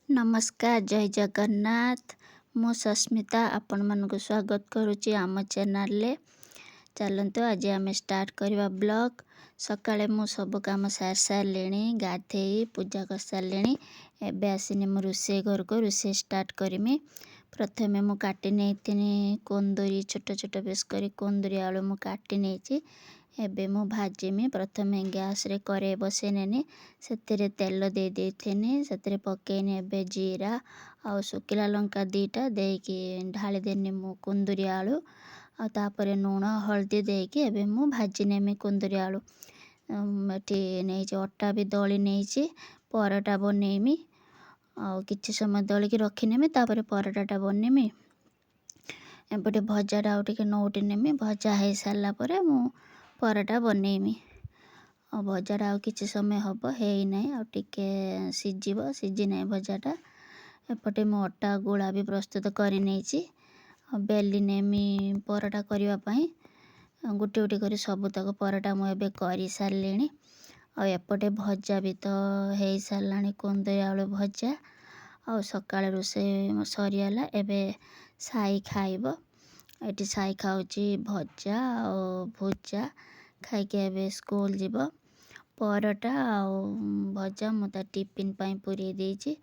नमस्कार जय जगन्नाथ। मु सस्मिता आपण मानक स्वागत करुच्ची आम चैनल। चलतु आज आम स्टार्ट करवा ब्लॉग। सकाळे मु सब काम सार सारे गाधे पूजा कर सारे। एबे आसीनी मु रोषे घर को रोषे स्टार्ट करमी। प्रथमे मु काटी नहीं कोंदरी छोट छोट पीस कर कोंदरी आलू मु काटी नहीं। एबे मु भाजीमी प्रथमे गैस रे करे बसे नेनी सेतिरे तेल दे देथेनी सेतिरे पकेनी एबे जीरा आ सुकिला लंका दीटा देकी ढाली देनी मु कुंदरी आलू आ तापरे नूण हल्दी देकी एबे मु भाजी नेमी कुंदरी आलू। एठी नहीं अटा भी दली नहीं पराटा बनेमी आ किछि समय दलिकी रखिनेमी तापरे पराटाटा बनेमी। एपटे भजाटा आउ टिके नौटी नेमी भजा हो सारा पर मु पराटा बनेमी। आ भजाटा आउ किछि समय हब है नहीं आउ टिके सिझिबो सिझी नहीं भजाटा। एपटे मु अटा गुळा भी प्रस्तुत करि नेछि। बेली नेमी पराटा करिवा पई गुटी गुटी करी सब तक पराटा मु एबे करि सारलेनी। आ एपटे भजा भी तो है सारलानी कुंदरी आलू भजा। आ सकाळे रोसे सरियाला एबे साई खाइबो। एटी साई खाउची भजा और भुजा खाइके एबे स्कूल जीवो। पराटा और भजा मुता टिफिन पाई पूरी देछि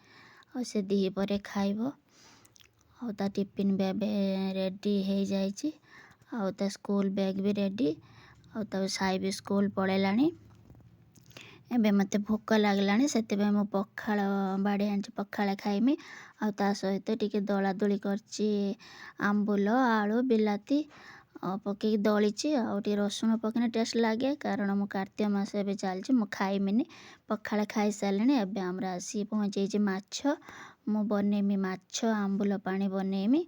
और से दी परे खाइबो। और ता टिफिन भी एबे रेडी हो जाइछि और ता स्कूल बैग भी रेडी और ता साई भी स्कूल पळेलानी। एबे मते भोक लागलानी सेते मु पखाळ बाड़ी आंची पखाळ खाइमी आ ता सहित टिके दला दली करछि आंबुल आलू बिलाती पके दलिछि आ टिके रसुण पकेने टेस्ट लागे कारण मु कार्तिक मास एबे चलछि मु खाइमिनी पखाळ खाइ सारलेनी। एबे हमरा आसी पहुंचे जे माछ मु बनेमी माछ आंबुल पानी बनेमी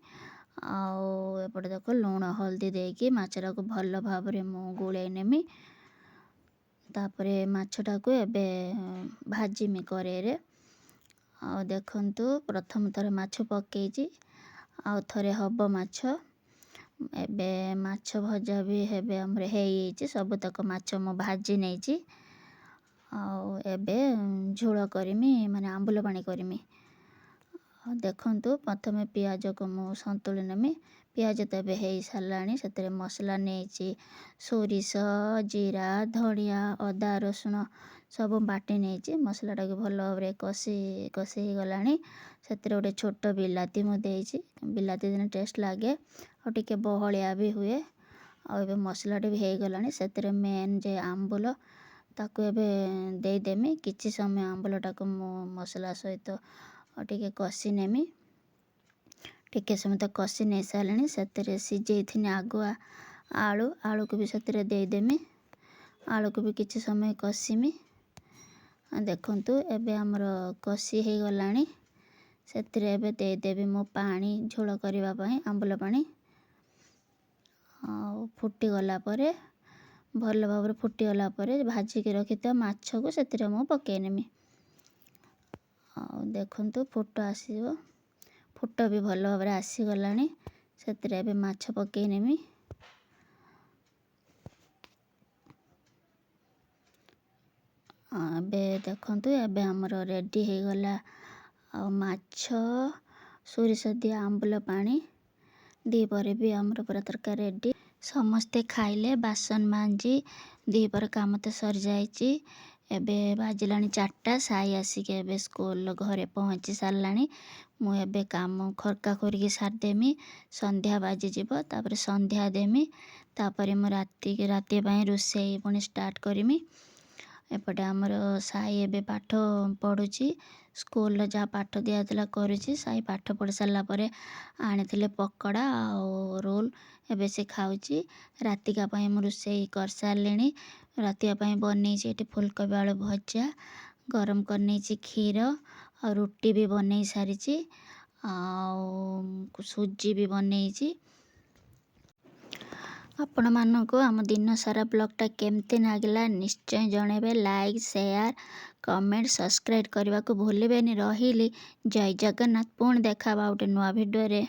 आ एपटे देखो लूण हल्दी देकी माछरा को भल भाबरे मु गुळे नेमी। तापरे माछटा को एबे भाजीमी करेरे आ देखंतु प्रथम थरे माछ पकेइछि आ थरे हब माछ। एबे माछ भजा भी हेबे हमरे हेइछि सब तक माछ मु भाजी नेछि आ एबे झोल करमी माने आंबुल पानी करमी। देखंतु प्रथमे प्याज को मु संतुली नेमी प्याज तो एबे हेइ सारलानी सेतरे मसला नेछि सोरिष जीरा धनिया अदा रसुण सब बाटी नेछि मसलाटा को भल भाबरे कसी गलानी। सेतरे गोटे छोट बिलाती मु देछि बिलाती देने टेस्ट लागे और टिके बहलिया भी हुए। आ एबे मसलाटा भी हेइ गलानी सेतरे मेन जे आंबुल ताको एबे देई देमी किछि समय आंबुलटा को मु मसला सहित टिके कसी नेमी। टिके समय तो कसी नै सारलेनी सेतरे सिझेइथिनी आगुआ आलू आलू को भी सेतरे देई देमी आलू को भी किछि समय कसीमी। देखंतु एबे हमर कसी हे गलानी सेतरे एबे देई देबी मो पानी झोल करिवा पई आंबुल पानी आ फुटी गला परे भल भाबरे फुटी गला परे भाजी के रखिता माछ को सेतरे मु पकेइ नेमी। आ देखंतु फुट आसीबो फुट भी भल भाबरे आसी गलानी सेतरे एबे माछ पकेइ नेमी। एबे देखंतु एबे हमर रेडी हे गला आ माछ सोरिष दिया आंबुल पानी दी परे भी हमर पूरा तरकारी रेडी। समस्ते खाइले बासन मांजी दी पर काम तो सर जाइछि। एबे बाजिलानी 4टा साई आसिके एबे स्कूल घरे पहुंची सारलानी। मु एबे काम खरका खरकी सार देमी संध्या बाजी जीवो तापरे संध्या देमी तापरे मु राती पई रोषेई पुनी स्टार्ट करमी। एपटे हमर साई एबे पाठ पढुची स्कूल जा पाठ दियातला करूची साई पाठ पढ़ सारला परे आनिथिले पकोड़ा और रोल एबे से खाउची। रातिका पई मु रोषेई कर सारलेनी रातिका पई बनेइछि एठी फूलकोबी आलू भजा गरम करनेछि खीर और रोटी भी बनेइ सारिछि आ सुजी भी बनेइछि। आपण मानको आम दिन सारा ब्लॉगटा केमते नागिला निश्चय जणेबे लाइक शेयर कमेंट सब्सक्राइब करने को भूलिबेनी। रहिली जय जगन्नाथ पुणी देखा गोटे नुआ भिडियो रे।